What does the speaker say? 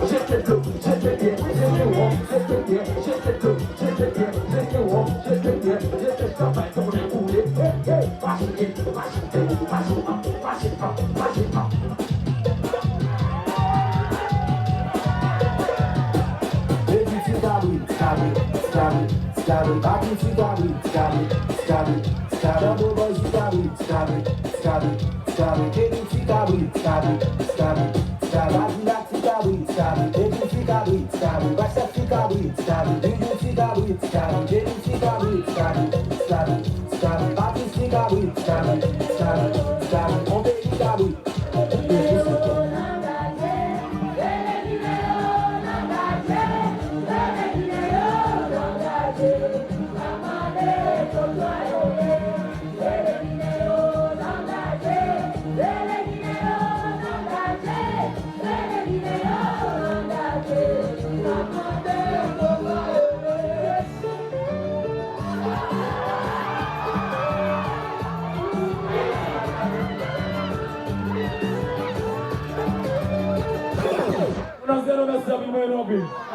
J'étais bleu, j'étais bien, j'étais rond, j'étais bien, j'étais bleu, j'étais bien, j'étais rond, j'étais bien, j'étais travail dans les roulés. Hey, hey, machine, machine, Baby, cigarri, cigarri, cigarri, cigarri, baki cigarri, cigarri, cigarri, cigarri, double boy cigarri, cigarri, cigarri, cigarri, baby cigarri, cigarri, cigarri, cigarri, agila cigarri, cigarri, baby cigarri, cigarri, baixa cigarri, cigarri, DJ cigarri, cigarri, baby cigarri, cigarri, cigarri, cigarri, baki cigarri, cigarri, cigarri, cigarri, on baby cigarri. Una zero da Sabino e Robin.